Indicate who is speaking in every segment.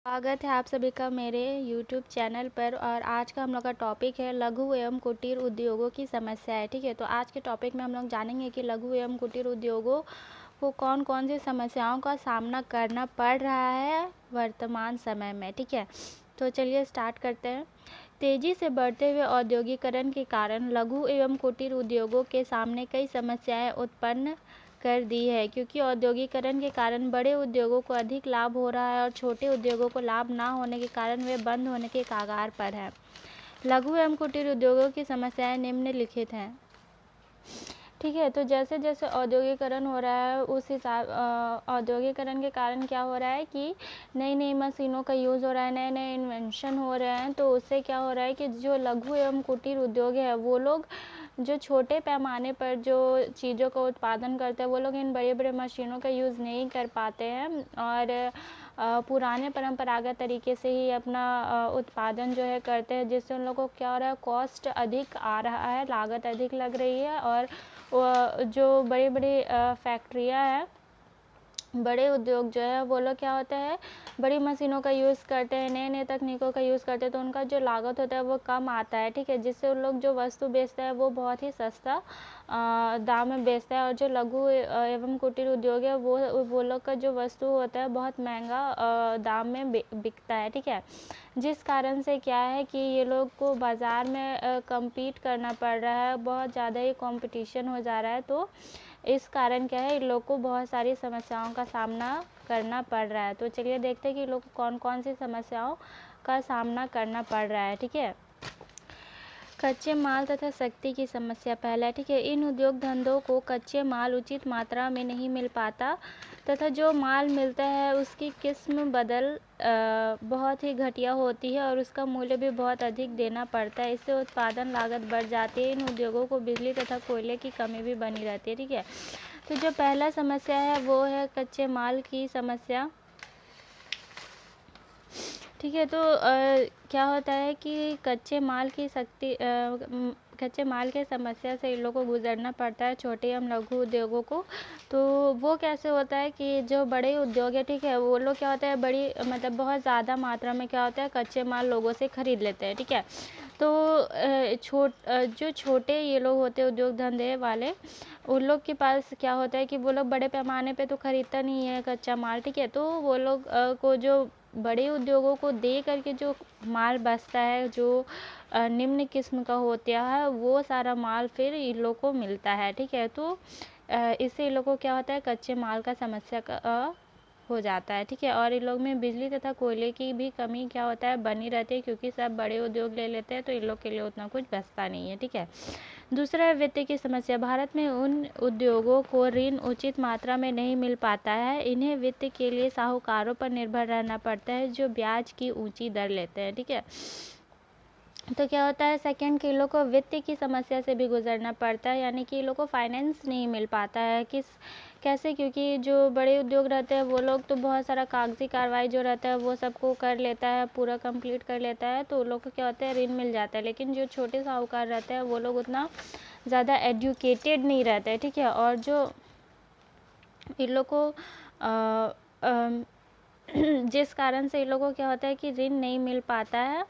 Speaker 1: स्वागत है आप सभी का मेरे YouTube चैनल पर। और आज का हम लोग का टॉपिक है लघु एवं कुटीर उद्योगों की समस्याएं। ठीक है, तो आज के टॉपिक में हम लोग जानेंगे कि लघु एवं कुटीर उद्योगों को कौन कौन सी समस्याओं का सामना करना पड़ रहा है वर्तमान समय में। ठीक है, तो चलिए स्टार्ट करते हैं। तेजी से बढ़ते हुए औद्योगिकरण के कारण लघु एवं कुटीर उद्योगों के सामने कई समस्याएं उत्पन्न कर दी है, क्योंकि औद्योगिकरण के कारण बड़े उद्योगों को अधिक लाभ हो रहा है और छोटे उद्योगों को लाभ ना होने के कारण वे बंद होने के कगार पर हैं। लघु एवं कुटीर उद्योगों की समस्याएं निम्नलिखित हैं। ठीक है, तो जैसे जैसे औद्योगिकरण हो रहा है उस हिसाब औद्योगिकरण के कारण क्या हो रहा है कि नई नई मशीनों का यूज़ हो रहा है, नए नए इन्वेंशन हो रहे हैं। तो उससे क्या हो रहा है कि जो लघु एवं कुटीर उद्योग है वो लोग जो छोटे पैमाने पर जो चीज़ों का उत्पादन करते हैं वो लोग इन बड़े बड़े मशीनों का यूज़ नहीं कर पाते हैं और पुराने परंपरागत तरीके से ही अपना उत्पादन जो है करते हैं, जिससे उन लोगों को क्या हो रहा है, कॉस्ट अधिक आ रहा है, लागत अधिक लग रही है। और जो बड़ी बड़ी फैक्ट्रियाँ हैं, बड़े उद्योग जो है वो लोग क्या होता है, बड़ी मशीनों का यूज़ करते हैं, नए नए तकनीकों का यूज़ करते हैं, तो उनका जो लागत होता है वो कम आता है। ठीक है, जिससे उन लोग जो वस्तु बेचते हैं वो बहुत ही सस्ता दाम में बेचता है। और जो लघु एवं कुटीर उद्योग है वो लोग का जो वस्तु होता है बहुत महंगा दाम में बिकता है। ठीक है, जिस कारण से क्या है कि ये लोग को बाज़ार में कम्पीट करना पड़ रहा है, बहुत ज़्यादा ही कंपटीशन हो जा रहा है। तो इस कारण क्या है, इन लोग को बहुत सारी समस्याओं का सामना करना पड़ रहा है। तो चलिए देखते हैं कि लोग को कौन कौन सी समस्याओं का सामना करना पड़ रहा है। ठीक है, कच्चे माल तथा शक्ति की समस्या पहला। ठीक है, इन उद्योग धंधों को कच्चे माल उचित मात्रा में नहीं मिल पाता तथा जो माल मिलता है उसकी किस्म बदल बहुत ही घटिया होती है और उसका मूल्य भी बहुत अधिक देना पड़ता है। इससे उत्पादन लागत बढ़ जाती है। इन उद्योगों को बिजली तथा कोयले की कमी भी बनी रहती है। ठीक है, तो जो पहला समस्या है वो है कच्चे माल की समस्या। ठीक है, तो क्या होता है कि कच्चे माल की समस्या से इन लोगों को गुजरना पड़ता है, छोटे एवं लघु उद्योगों को। तो वो कैसे होता है कि जो बड़े उद्योग है, ठीक है, वो लोग क्या होता है, बड़ी मतलब बहुत ज़्यादा मात्रा में क्या होता है, कच्चे माल लोगों से ख़रीद लेते हैं। ठीक है, तो जो छोटे ये लोग होते हैं उद्योग धंधे वाले, उन लोग के पास क्या होता है कि वो लोग बड़े पैमाने पे तो ख़रीदता नहीं है कच्चा माल। ठीक है, तो वो लोग को जो बड़े उद्योगों को दे करके जो माल बचता है, जो निम्न किस्म का होता है, वो सारा माल फिर इन लोग को मिलता है। ठीक है, तो इससे इन लोगों को क्या होता है, कच्चे माल का समस्या का हो जाता है। ठीक है, और इन लोग में बिजली तथा कोयले की भी कमी क्या होता है, बनी रहती है, क्योंकि सब बड़े उद्योग ले लेते हैं तो इन लोग के लिए उतना कुछ बचता नहीं है। ठीक है, दूसरा है वित्त की समस्या। भारत में उन उद्योगों को ऋण उचित मात्रा में नहीं मिल पाता है। इन्हें वित्त के लिए साहूकारों पर निर्भर रहना पड़ता है जो ब्याज की ऊंची दर लेते हैं। ठीक है, तो क्या होता है, सेकंड कि लोग को वित्त की समस्या से भी गुजरना पड़ता है, यानी कि लोग को फाइनेंस नहीं मिल पाता है। कैसे, क्योंकि जो बड़े उद्योग रहते हैं वो लोग तो बहुत सारा कागजी कार्रवाई जो रहता है वो सबको कर लेता है, पूरा कंप्लीट कर लेता है, तो लोग को क्या होता है, ऋण मिल जाता है। लेकिन जो छोटे साहूकार रहते हैं वो लोग उतना ज़्यादा एजुकेटेड नहीं रहते हैं। ठीक है, और जो इन लोग को जिस कारण से इन लोगों को क्या होता है कि ऋण नहीं मिल पाता है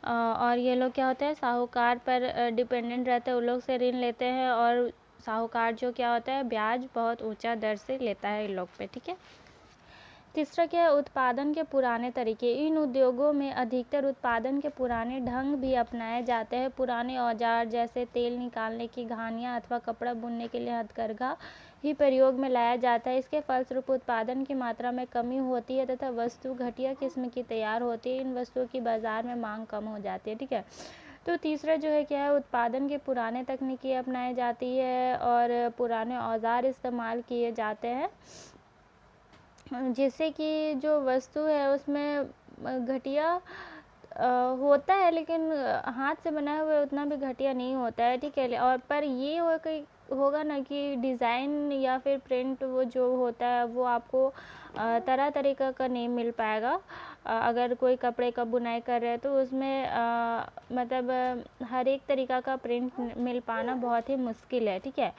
Speaker 1: और ये लोग क्या होता है, साहूकार पर डिपेंडेंट रहते हैं, उन लोग से ऋण लेते हैं और साहूकार जो क्या होता है, ब्याज बहुत ऊंचा दर से लेता है इन लोग पे। ठीक है, तीसरा क्या है, उत्पादन के पुराने तरीके। इन उद्योगों में अधिकतर उत्पादन के पुराने ढंग भी अपनाए जाते हैं। पुराने औजार जैसे तेल निकालने की घानियाँ अथवा कपड़ा बुनने के लिए हथकरघा ही प्रयोग में लाया जाता है। इसके फलस्वरूप उत्पादन की मात्रा में कमी होती है तथा वस्तु घटिया किस्म की तैयार होती है। इन वस्तुओं की बाजार में मांग कम हो जाती है। ठीक है, तो तीसरा जो है क्या है, उत्पादन के पुराने तकनीकी अपनाई जाती है और पुराने औजार इस्तेमाल किए जाते हैं, जिससे कि जो वस्तु है उसमें घटिया होता है, लेकिन हाथ से बनाए हुए उतना भी घटिया नहीं होता है। ठीक है, और पर ये होगा ना कि डिज़ाइन या फिर प्रिंट वो जो होता है वो आपको तरह तरीक़ा का नहीं मिल पाएगा। अगर कोई कपड़े का बुनाई कर रहे हैं तो उसमें मतलब हर एक तरीक़ा का प्रिंट मिल पाना बहुत ही मुश्किल है। ठीक है,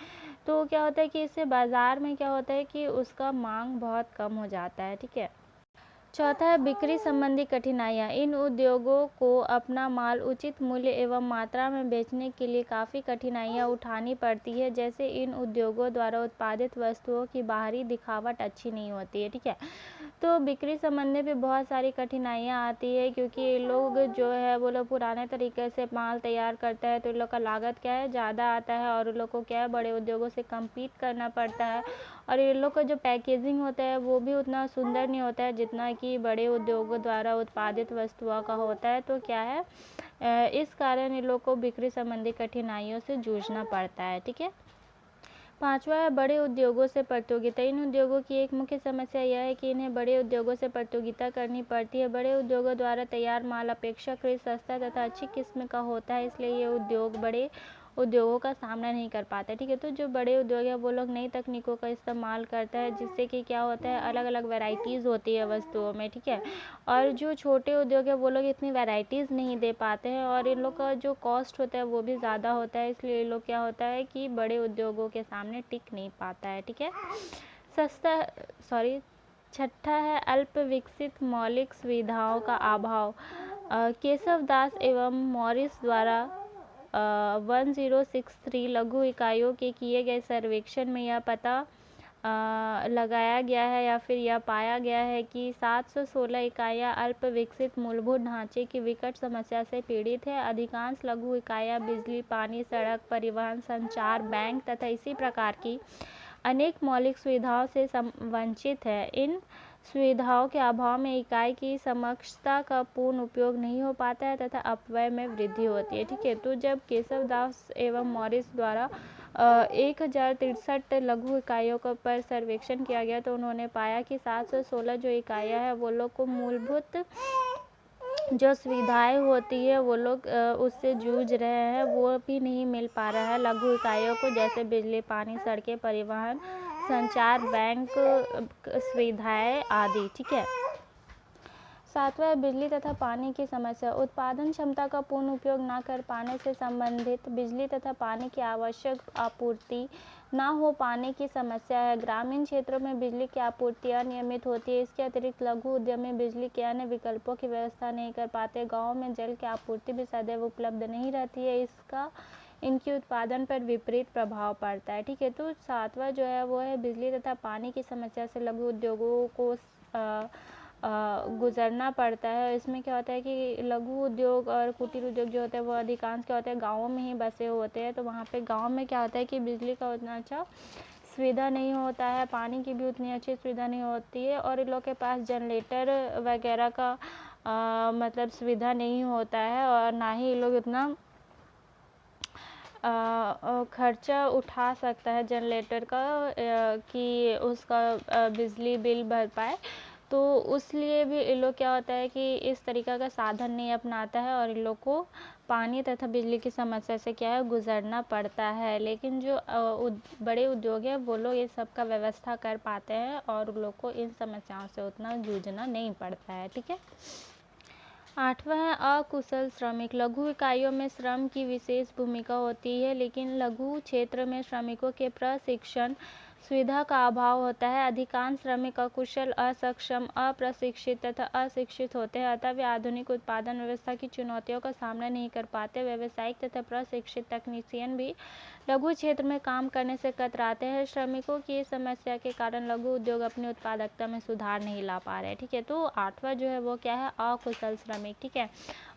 Speaker 1: तो क्या होता है कि इससे बाज़ार में क्या होता है कि उसका मांग बहुत कम हो जाता है। ठीक है, चौथा है बिक्री संबंधी कठिनाइयाँ। इन उद्योगों को अपना माल उचित मूल्य एवं मात्रा में बेचने के लिए काफ़ी कठिनाइयाँ उठानी पड़ती है। जैसे इन उद्योगों द्वारा उत्पादित वस्तुओं की बाहरी दिखावट अच्छी नहीं होती है, ठीक है। तो बिक्री संबंधी भी बहुत सारी कठिनाइयाँ आती है, क्योंकि ये लोग जो है वो लोग पुराने तरीके से माल तैयार करते हैं, तो इन लोग का लागत क्या है, ज़्यादा आता है, और इन लोग को क्या है, बड़े उद्योगों से कम्पीट करना पड़ता है। और इन लोग का जो पैकेजिंग होता है वो भी उतना सुंदर नहीं होता है जितना कि बड़े उद्योगों द्वारा उत्पादित वस्तुओं का होता है। तो क्या है, इस कारण इन लोग को बिक्री संबंधी कठिनाइयों से जूझना पड़ता है, ठीक है। पांचवा है बड़े उद्योगों से प्रतियोगिता। इन उद्योगों की एक मुख्य समस्या यह है कि इन्हें बड़े उद्योगों से प्रतियोगिता करनी पड़ती है। बड़े उद्योगों द्वारा तैयार माल अपेक्षाकृत सस्ता तथा अच्छी किस्म का होता है, इसलिए ये उद्योग बड़े उद्योगों का सामना नहीं कर पाते, ठीक है। तो जो बड़े उद्योग है वो लोग नई तकनीकों का इस्तेमाल करते हैं, जिससे कि क्या होता है, अलग अलग वैरायटीज़ होती है वस्तुओं में, ठीक है। और जो छोटे उद्योग है वो लोग इतनी वैरायटीज़ नहीं दे पाते हैं, और इन लोग का जो कॉस्ट होता है वो भी ज़्यादा होता है, इसलिए इन लोग क्या होता है कि बड़े उद्योगों के सामने टिक नहीं पाता है, ठीक है। छठा है अल्प विकसित मौलिक सुविधाओं का अभाव। केशव दास एवं मॉरिस द्वारा 1063 लघु इकाइयों के किए गए सर्वेक्षण में यह पता लगाया गया है या फिर यह पाया गया है कि 716 इकाइयाँ अल्प विकसित मूलभूत ढांचे की विकट समस्या से पीड़ित है। अधिकांश लघु इकाइयाँ बिजली, पानी, सड़क, परिवहन, संचार, बैंक तथा इसी प्रकार की अनेक मौलिक सुविधाओं से वंचित है। इन सुविधाओं के अभाव में इकाई की क्षमता का पूर्ण उपयोग नहीं हो पाता है तथा अपव्यय में वृद्धि होती है, ठीक है। तो जब केशव दास एवं मॉरिस द्वारा 1063 लघु इकाइयों पर सर्वेक्षण किया गया, तो उन्होंने पाया कि 716 जो इकाइयाँ हैं वो लोग को मूलभूत जो सुविधाएं होती है वो लोग उससे जूझ रहे हैं, वो भी नहीं मिल पा रहा है लघु इकाइयों को, जैसे बिजली, पानी, सड़कें, परिवहन, संचार, बैंक सुविधाएं आदि, ठीक है। सातवां है बिजली तथा पानी की समस्या। उत्पादन क्षमता का पूर्ण उपयोग न कर पाने से संबंधित बिजली तथा पानी की आवश्यक आपूर्ति न हो पाने की समस्या है। ग्रामीण क्षेत्रों में बिजली की आपूर्ति अनियमित होती है। इसके अतिरिक्त लघु उद्यमी बिजली के अन्य विकल्पों की व्यवस्था नहीं कर पाते। गाँव में जल की आपूर्ति भी सदैव उपलब्ध नहीं रहती है, इसका इनके उत्पादन पर विपरीत प्रभाव पड़ता है, ठीक है। तो सातवां जो है वो है बिजली तथा पानी की समस्या से लघु उद्योगों को गुजरना पड़ता है। इसमें क्या होता है कि लघु उद्योग और कुटीर उद्योग जो होते हैं वो अधिकांश क्या होते हैं, गाँवों में ही बसे होते हैं। तो वहाँ पे गाँव में क्या होता है कि बिजली का उतना अच्छा सुविधा नहीं होता है, पानी की भी उतनी अच्छी सुविधा नहीं होती है, और इन लोग के पास जनरेटर वगैरह का मतलब सुविधा नहीं होता है, और ना ही ये लोग इतना खर्चा उठा सकता है जनरेटर का कि उसका बिजली बिल भर पाए। तो उसलिए भी इन लोग क्या होता है कि इस तरीक़ा का साधन नहीं अपनाता है, और इन लोग को पानी तथा बिजली की समस्या से क्या है गुजरना पड़ता है। लेकिन जो बड़े उद्योग हैं वो लोग इस सब का व्यवस्था कर पाते हैं, और उन लोग को इन समस्याओं से उतना जूझना नहीं पड़ता है, ठीक है। आठवां है अकुशल श्रमिक। लघु इकाइयों में श्रम की विशेष भूमिका होती है, लेकिन लघु क्षेत्र में श्रमिकों के प्रशिक्षण सुविधा का अभाव होता है। अधिकांश श्रमिक अकुशल, असक्षम, अप्रशिक्षित तथा अशिक्षित होते हैं, अतः वे आधुनिक उत्पादन व्यवस्था की चुनौतियों का सामना नहीं कर पाते। व्यावसायिक तथा प्रशिक्षित तकनीशियन भी लघु क्षेत्र में काम करने से कतराते हैं। श्रमिकों की इस समस्या के कारण लघु उद्योग अपनी उत्पादकता में सुधार नहीं ला पा रहे, ठीक है। तो आठवां जो है वो क्या है, अकुशल श्रमिक, ठीक है।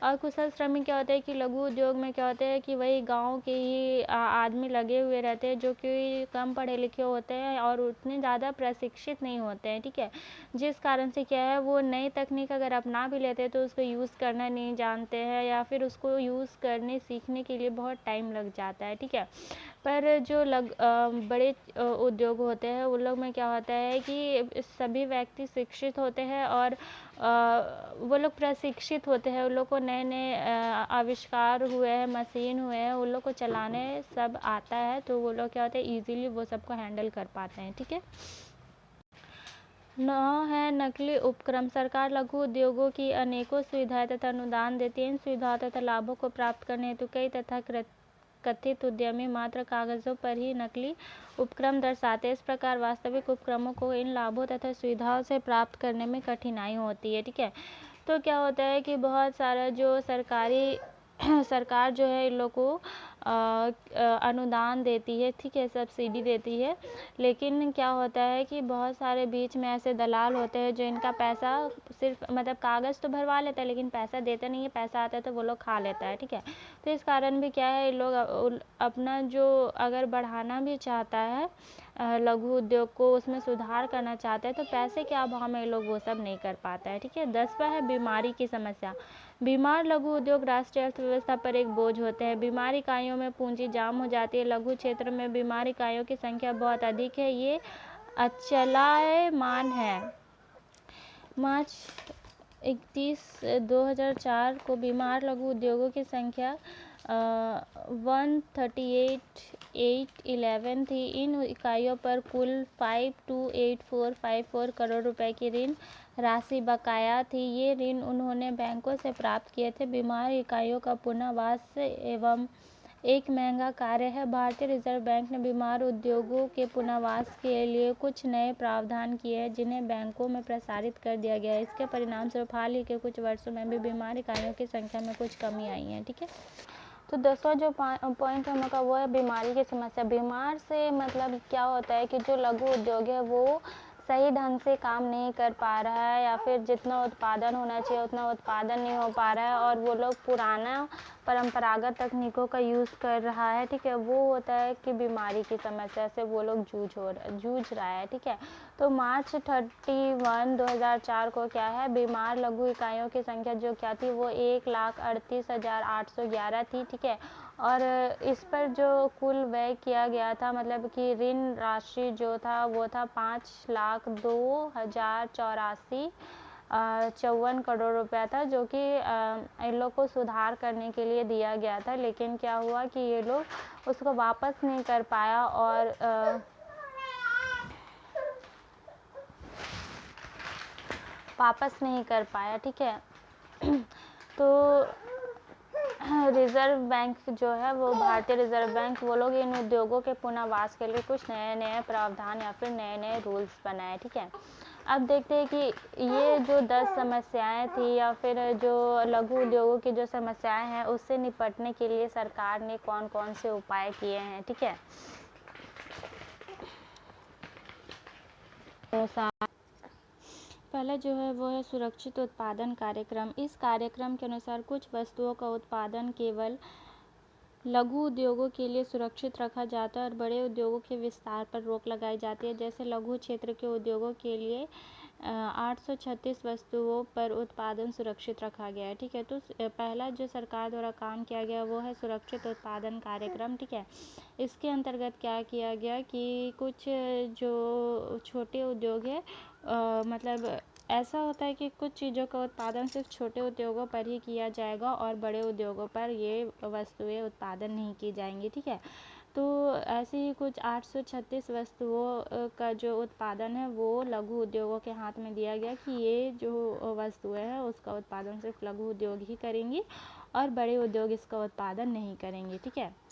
Speaker 1: अकुशल श्रमिक क्या होता है कि लघु उद्योग में क्या होता है कि वही गांव के ही आदमी लगे हुए रहते हैं, जो कि कम पढ़े लिखे होते हैं और उतने ज़्यादा प्रशिक्षित नहीं होते हैं, ठीक है। जिस कारण से क्या है वो नई तकनीक अगर अपना भी लेते हैं तो उसको यूज़ करना नहीं जानते हैं, या फिर उसको यूज़ करने सीखने के लिए बहुत टाइम लग जाता है, ठीक है। पर जो बड़े उद्योग होते हैं उन लोग में क्या होता है कि सभी व्यक्ति शिक्षित होते हैं, और वो लोग प्रशिक्षित होते हैं। उन लोग को नए नए आविष्कार हुए हैं, मशीन हुए हैं, उन लोग को चलाने सब आता है, तो वो लोग क्या होते हैं ईजिली वो सबको हैंडल कर पाते हैं, ठीक है। 9 है नकली उपक्रम। सरकार लघु उद्योगों की अनेकों सुविधाएं तथा अनुदान देती है। इन सुविधाओं तथा लाभों को प्राप्त करने हेतु कई तथाकथित कथित उद्यमी मात्र कागजों पर ही नकली उपक्रम दर्शाते हैं। इस प्रकार वास्तविक उपक्रमों को इन लाभों तथा सुविधाओं से प्राप्त करने में कठिनाई होती है। ठीक है, तो क्या होता है कि बहुत सारा जो सरकार जो है इन लोगों को अनुदान देती है, ठीक है, सब्सिडी देती है, लेकिन क्या होता है कि बहुत सारे बीच में ऐसे दलाल होते हैं जो इनका पैसा सिर्फ मतलब कागज़ तो भरवा लेता है लेकिन पैसा देते नहीं है, पैसा आता है तो वो लोग खा लेता है। ठीक है, तो इस कारण भी क्या है, इन लोग अपना जो अगर बढ़ाना भी चाहता है लघु उद्योग को, उसमें सुधार करना चाहता है, तो पैसे के अभाव में लोग वो सब नहीं कर पाता है। ठीक है, 10वां है बीमारी की समस्या। बीमार लघु उद्योग राष्ट्रीय अर्थव्यवस्था पर एक बोझ होते हैं। बीमार इकाइयों में पूंजी जाम हो जाती है। लघु क्षेत्र में बीमार इकाइयों की संख्या बहुत अधिक है। ये अचलायमान है। मार्च 31, 2004 को बीमार लघु उद्योगों की संख्या 138,811 थी। इन इकाइयों पर कुल 528454 करोड़ रुपए की ऋण राशि बकाया थी। ये ऋण उन्होंने बैंकों से प्राप्त किए थे। बीमार इकाइयों का पुनर्वास एवं एक महंगा कार्य है। भारतीय रिजर्व बैंक ने बीमार उद्योगों के पुनर्वास के लिए कुछ नए प्रावधान किए हैं जिन्हें बैंकों में प्रसारित कर दिया गया है। इसके परिणामस्वरूप हाल ही के कुछ वर्षों में भी बीमार इकाइयों की संख्या में कुछ कमी आई है। ठीक है, तो 10वां जो पॉइंट है उनका वो है बीमारी की समस्या। बीमार से मतलब क्या होता है कि जो लघु उद्योग है वो सही ढंग से काम नहीं कर पा रहा है या फिर जितना उत्पादन होना चाहिए उतना उत्पादन नहीं हो पा रहा है और वो लोग पुराना परंपरागत तकनीकों का यूज़ कर रहा है। ठीक है, वो होता है कि बीमारी की समस्या से वो लोग जूझ रहा है। ठीक है, तो मार्च 31, 2004 को क्या है, बीमार लघु इकाइयों की संख्या जो क्या थी वो 1,38,811 थी। ठीक है, और इस पर जो कुल व्यय किया गया था मतलब कि ऋण राशि जो था वो था 5,02,084 करोड़ रुपया था, जो कि इन लोग को सुधार करने के लिए दिया गया था। लेकिन क्या हुआ कि ये लोग उसको वापस नहीं कर पाया और ठीक है, तो रिजर्व बैंक जो है वो भारतीय रिजर्व बैंक वो लोग इन उद्योगों के पुनर्वास के लिए कुछ नए प्रावधान या फिर नए रूल्स बनाए। ठीक है, अब देखते हैं कि ये जो 10 समस्याएं थी या फिर जो लघु उद्योगों की जो समस्याएं हैं उससे निपटने के लिए सरकार ने कौन कौन से उपाय किए हैं। ठीक है, पहला जो है वो है सुरक्षित उत्पादन कार्यक्रम। इस कार्यक्रम के अनुसार कुछ वस्तुओं का उत्पादन केवल लघु उद्योगों के लिए सुरक्षित रखा जाता है और बड़े उद्योगों के विस्तार पर रोक लगाई जाती है। जैसे लघु क्षेत्र के उद्योगों के लिए 836 वस्तुओं पर उत्पादन सुरक्षित रखा गया है। ठीक है, तो पहला जो सरकार द्वारा काम किया गया वो है सुरक्षित उत्पादन कार्यक्रम। ठीक है, इसके अंतर्गत क्या किया गया कि कुछ जो छोटे उद्योग है मतलब ऐसा होता है कि कुछ चीज़ों का उत्पादन सिर्फ छोटे उद्योगों पर ही किया जाएगा और बड़े उद्योगों पर ये वस्तुएं उत्पादन नहीं की जाएंगी। ठीक है, तो ऐसे ही कुछ 836 वस्तुओं का जो उत्पादन है वो लघु उद्योगों के हाथ में दिया गया कि ये जो वस्तुएं हैं उसका उत्पादन सिर्फ लघु उद्योग ही करेंगी और बड़े उद्योग इसका उत्पादन नहीं करेंगे। ठीक है,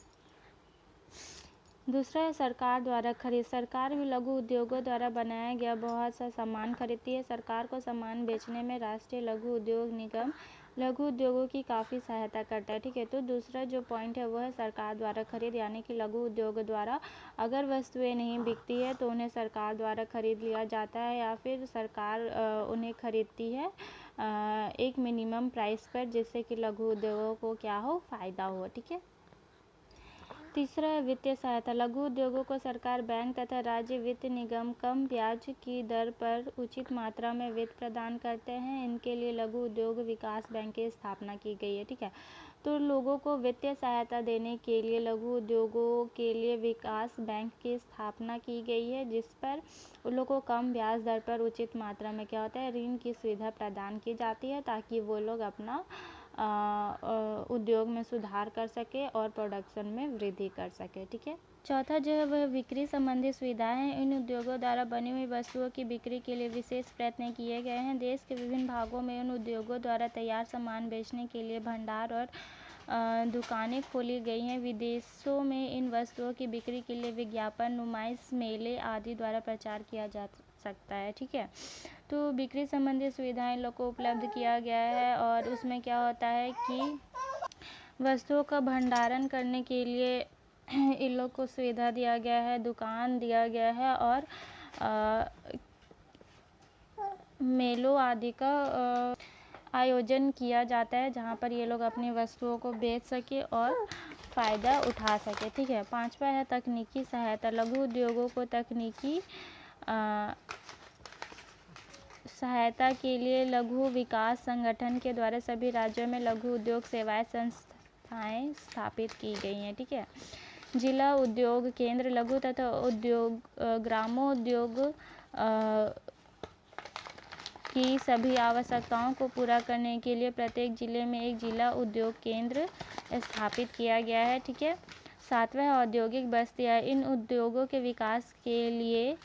Speaker 1: दूसरा है सरकार द्वारा खरीद। सरकार भी लघु उद्योगों द्वारा बनाया गया बहुत सा सामान खरीदती है। सरकार को सामान बेचने में राष्ट्रीय लघु उद्योग निगम लघु उद्योगों की काफ़ी सहायता करता है। ठीक है, तो दूसरा जो पॉइंट है वो है सरकार द्वारा खरीद, यानी कि लघु उद्योग द्वारा अगर वस्तुएं नहीं बिकती है तो उन्हें सरकार द्वारा खरीद लिया जाता है या फिर सरकार उन्हें खरीदती है एक मिनिमम प्राइस पर, जिससे कि लघु उद्योगों को क्या हो, फ़ायदा हो। ठीक है, तीसरा है वित्तीय सहायता। लघु उद्योगों को सरकार, बैंक तथा राज्य वित्त निगम कम ब्याज की दर पर उचित मात्रा में वित्त प्रदान करते हैं। इनके लिए लघु उद्योग विकास बैंक की स्थापना की गई है। ठीक है, तो लोगों को वित्तीय सहायता देने के लिए लघु उद्योगों के लिए विकास बैंक की स्थापना की गई है, जिस पर उन लोगों को कम ब्याज दर पर उचित मात्रा में क्या होता है, ऋण की सुविधा प्रदान की जाती है ताकि वो लोग अपना उद्योग में सुधार कर सके और प्रोडक्शन में वृद्धि कर सके। ठीक है, चौथा जो है वह बिक्री संबंधी सुविधाएं हैं। इन उद्योगों द्वारा बनी हुई वस्तुओं की बिक्री के लिए विशेष प्रयत्न किए गए हैं। देश के विभिन्न भागों में इन उद्योगों द्वारा तैयार सामान बेचने के लिए भंडार और दुकानें खोली गई हैं। विदेशों में इन वस्तुओं की बिक्री के लिए विज्ञापन, नुमाइश, मेले आदि द्वारा प्रचार किया जा सकता है। ठीक है, तो बिक्री संबंधी सुविधाएं लोग को उपलब्ध किया गया है और उसमें क्या होता है कि वस्तुओं का भंडारण करने के लिए इन लोग को सुविधा दिया गया है, दुकान दिया गया है और मेलों आदि का आयोजन किया जाता है जहाँ पर ये लोग अपनी वस्तुओं को बेच सके और फ़ायदा उठा सके। ठीक है, 5वां है तकनीकी सहायता। लघु उद्योगों को तकनीकी सहायता के लिए लघु विकास संगठन के द्वारा सभी राज्यों में लघु उद्योग सेवाएं संस्थाएं स्थापित की गई हैं। ठीक है, जिला उद्योग केंद्र लघु तथा उद्योग ग्रामोद्योग की सभी आवश्यकताओं को पूरा करने के लिए प्रत्येक जिले में एक जिला उद्योग केंद्र स्थापित किया गया है। ठीक है, 7वां औद्योगिक बस्तियाँ। इन उद्योगों के विकास के लिए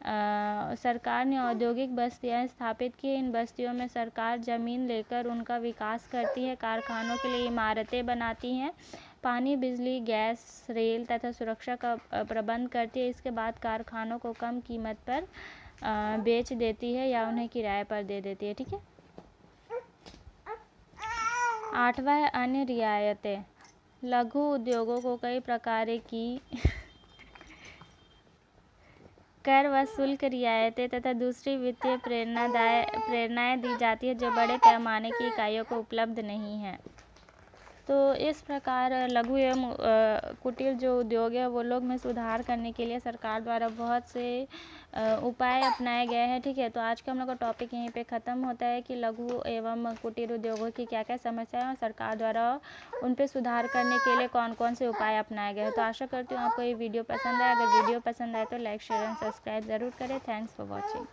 Speaker 1: सरकार ने औद्योगिक बस्तियाँ स्थापित की। इन बस्तियों में सरकार ज़मीन लेकर उनका विकास करती है, कारखानों के लिए इमारतें बनाती हैं, पानी, बिजली, गैस, रेल तथा सुरक्षा का प्रबंध करती है। इसके बाद कारखानों को कम कीमत पर बेच देती है या उन्हें किराए पर दे देती है। ठीक है, 8वां है अन्य रियायतें। लघु उद्योगों को कई प्रकार की कर व शुल्क रियायतें तथा दूसरी वित्तीय प्रेरणाएं दी जाती है जो बड़े पैमाने की इकाइयों को उपलब्ध नहीं है। तो इस प्रकार लघु एवं कुटीर जो उद्योग है वो लोग में सुधार करने के लिए सरकार द्वारा बहुत से उपाय अपनाए गए हैं। ठीक है, तो आज का हम लोग का टॉपिक यहीं पे ख़त्म होता है कि लघु एवं कुटीर उद्योगों की क्या क्या समस्याएं और सरकार द्वारा उन पे सुधार करने के लिए कौन कौन से उपाय अपनाए गए हैं। तो आशा करती हूँ आपको ये वीडियो पसंद आए। अगर वीडियो पसंद आए तो लाइक, शेयर एंड सब्सक्राइब ज़रूर करें। Thanks for watching.